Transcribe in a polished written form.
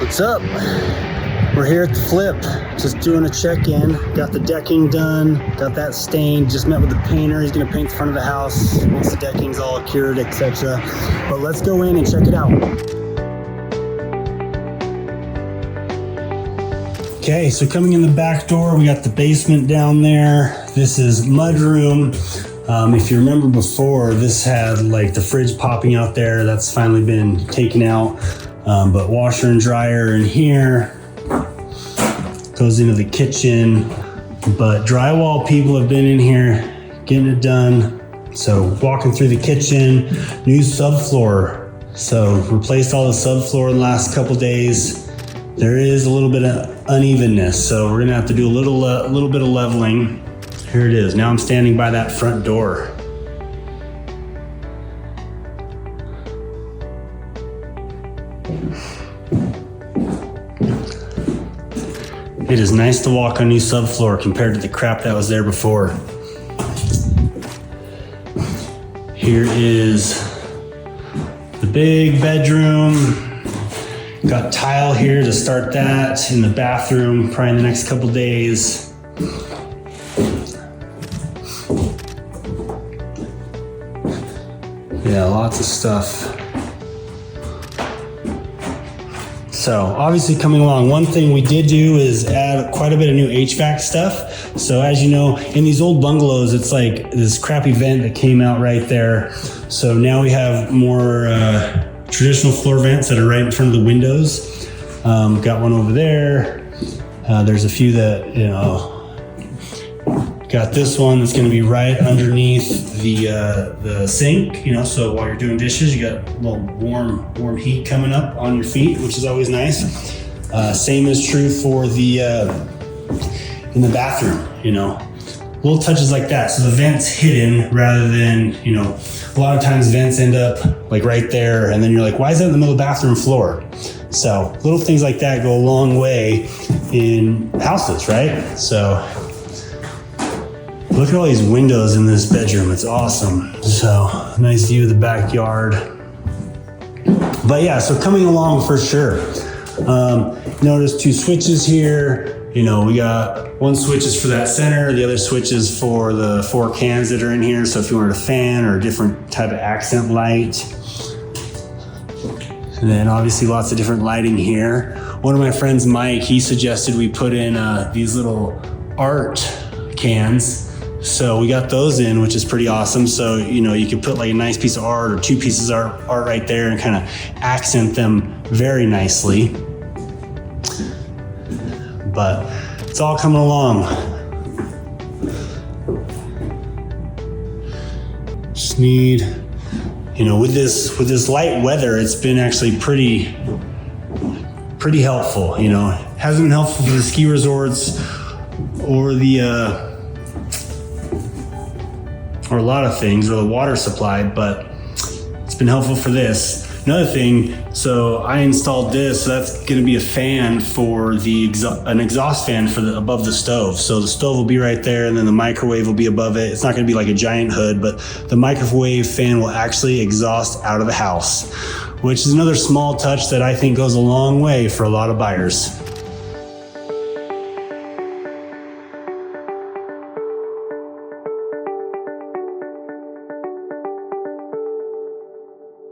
What's up? We're here at the flip, just doing a check-in. Got the decking done, got that stained, just met with the painter. He's gonna paint the front of the house once the decking's all cured, etc. But let's go in and check it out. Okay, so coming in the back door, we got the basement down there. This is Mudroom. If you remember before, this had like the fridge popping out there. That's finally been taken out. But washer and dryer in here. Goes into the kitchen. But drywall people have been in here getting it done. So walking through the kitchen, new subfloor. So replaced all the subfloor in the last couple days. There is a little bit of unevenness, so we're gonna have to do a little bit of leveling. Here it is. Now I'm standing by that front door. It is nice to walk on new subfloor compared to the crap that was there before. Here is the big bedroom. Got tile here to start that in the bathroom, probably in the next couple days. Yeah, lots of stuff. So obviously coming along, one thing we did do is add quite a bit of new HVAC stuff. So as you know, in these old bungalows, it's like this crappy vent that came out right there. So now we have more traditional floor vents that are right in front of the windows. Got one over there. There's a few that, you know, got this one that's gonna be right underneath the sink, you know, so while you're doing dishes, you got a little warm heat coming up on your feet, which is always nice. Same is true for the in the bathroom, you know, little touches like that. So the vent's hidden rather than, you know, a lot of times vents end up like right there, and then you're like, why is that in the middle of the bathroom floor? So little things like that go a long way in houses, right? So look at all these windows in this bedroom. It's awesome. So nice view of the backyard. But yeah, so coming along for sure. Notice two switches here. You know, we got one switch is for that center, the other switch is for the 4 cans that are in here. So if you wanted a fan or a different type of accent light. And then obviously lots of different lighting here. One of my friends, Mike, he suggested we put in these little art cans. So we got those in, which is pretty awesome. So, you know, you could put like a nice piece of art or 2 pieces of art right there and kind of accent them very nicely. But it's all coming along. Just need, you know, with this light weather, it's been actually pretty helpful. You know, it hasn't been helpful for the ski resorts or or a lot of things, or the water supply, but it's been helpful for this. Another thing, so I installed this, so that's gonna be a fan for an exhaust fan for above the stove. So the stove will be right there, and then the microwave will be above it. It's not gonna be like a giant hood, but the microwave fan will actually exhaust out of the house, which is another small touch that I think goes a long way for a lot of buyers.